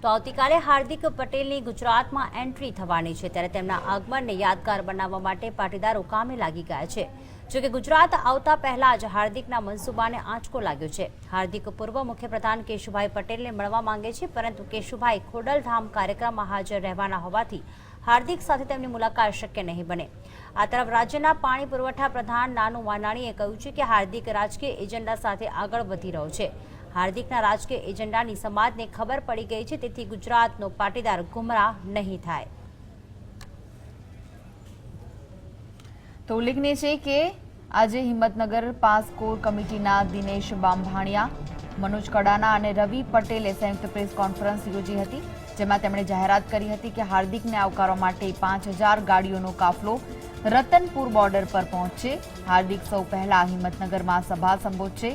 તો આવતીકાલે હાર્દિક પટેલની ગુજરાતમાં એન્ટ્રી થવાની છે, ત્યારે તેમના આગમનને યાદગાર બનાવવા માટે પાટીદારો કામે લાગી ગયા છે। જોકે ગુજરાત આવતા પહેલા જ હાર્દિકના મનસૂબાને આંચકો લાગ્યો છે। હાર્દિક પૂર્વ મુખ્યપ્રધાન કેશુભાઈ પટેલને મળવા માંગે છે, પરંતુ કેશુભાઈ ખોડલધામ કાર્યક્રમમાં હાજર રહેવાના હોવાથી હાર્દિક સાથે તેમની મુલાકાત શક્ય નહીં બને। આ તરફ રાજ્યના પાણી પુરવઠા પ્રધાન નાનુ વાનાણીએ કહ્યું છે કે હાર્દિક રાજકીય એજન્ડા સાથે આગળ વધી રહ્યો છે। હાર્દિકના રાજકીય એજન્ડાની સમાજને ખબર પડી ગઈ છે, તેથી ગુજરાતનો પાટીદાર ગુમરાહ નહીં થાય। તો ઉલ્લેખનીય છે કે આજે હિંમતનગર પાસ કોર કમિટીના દિનેશ બાંભાણિયા, મનોજ કડાના અને રવિ પટેલે સંયુક્ત પ્રેસ કોન્ફરન્સ યોજી હતી, જેમાં તેમણે જાહેરાત કરી હતી કે હાર્દિકને આવકારવા માટે 5000 ગાડીઓનો કાફલો રતનપુર બોર્ડર પર પહોંચશે। હાર્દિક સૌ પહેલા હિંમતનગરમાં સભા સંબોધશે,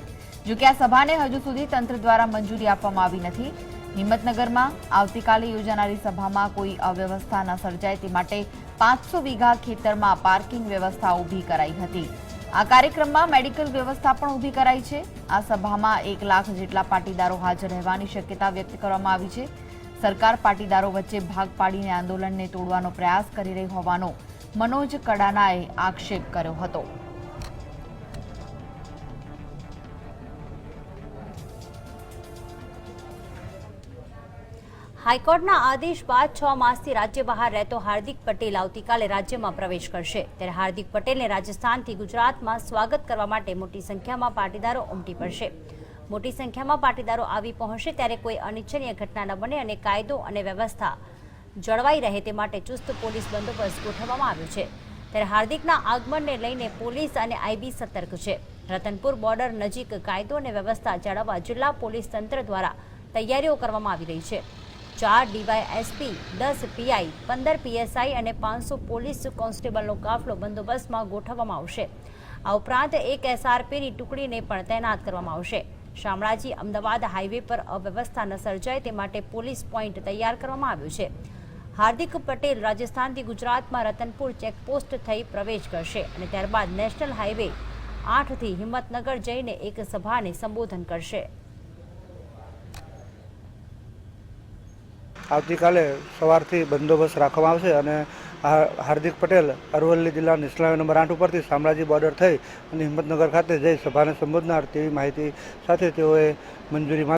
જો કે આ સભાને હજુ સુધી તંત્ર દ્વારા મંજૂરી આપવામાં આવી નથી। હિંમતનગરમાં આવતીકાલે યોજાનારી સભામાં કોઈ અવ્યવસ્થા ન સર્જાય તે માટે 500 વીઘા ખેતરમાં પાર્કિંગ વ્યવસ્થા ઊભી કરાઈ હતી। આ કાર્યક્રમમાં મેડિકલ વ્યવસ્થા પણ ઊભી કરાઈ છે। આ સભામાં 1 લાખ જેટલા પાટીદારો હાજર રહેવાની શક્યતા વ્યક્ત કરવામાં આવી છે। સરકાર પાટીદારો વચ્ચે ભાગ પાડીને આંદોલનને તોડવાનો પ્રયાસ કરી રહી હોવાનો મનોજ કડાનાએ આક્ષેપ કર્યો હતો। હાઈકોર્ટના આદેશ બાદ 6 માસથી રાજ્ય બહાર રહેતો હાર્દિક પટેલ આવતીકાલે રાજ્યમાં પ્રવેશ કરશે, ત્યારે હાર્દિક પટેલને રાજસ્થાનથી ગુજરાતમાં સ્વાગત કરવા માટે મોટી સંખ્યામાં પાટીદારો ઉમટી પડશે। મોટી સંખ્યામાં પાટીદારો આવી પહોંચશે ત્યારે કોઈ અનિચ્છનીય ઘટના ન બને અને કાયદો અને વ્યવસ્થા જળવાઈ રહે તે માટે ચુસ્ત પોલીસ બંદોબસ્ત ગોઠવવામાં આવ્યો છે। ત્યારે હાર્દિકના આગમનને લઈને પોલીસ અને આઈબી સતર્ક છે। રતનપુર બોર્ડર નજીક કાયદો અને વ્યવસ્થા જાળવવા જિલ્લા પોલીસ તંત્ર દ્વારા તૈયારીઓ કરવામાં આવી રહી છે। 4 ડીવાયએસપી, 10 પીઆઈ, 15 પીએસઆઈ અને 500 પોલીસ કોન્સ્ટેબલનો કાફલો બંદોબસ્તમાં ગોઠવવામાં આવશે। આ ઉપરાંત એક એસઆરપીની ટુકડીને પણ તૈનાત કરવામાં આવશે। શામળાજી અમદાવાદ હાઈવે પર અવ્યવસ્થા ન સર્જાય તે માટે પોલીસ પોઈન્ટ તૈયાર કરવામાં આવ્યો છે। હાર્દિક પટેલ રાજસ્થાનથી ગુજરાતમાં રતનપુર ચેકપોસ્ટ થઈ પ્રવેશ કરશે અને ત્યારબાદ નેશનલ હાઈવે 8 થી હિંમતનગર જઈને એક સભાને સંબોધન કરશે। આવતીકાલે સવારથી બંદોબસ્ત રાખવામાં આવશે અને હાર્દિક પટેલ અરવલ્લી જિલ્લા નેશનલ હાઈવે નંબર 8 ઉપરથી શામળાજી બોર્ડર થઈ અને હિંમતનગર ખાતે જઈ સભાને સંબોધનાર તેવી માહિતી સાથે તેઓએ મંજૂરી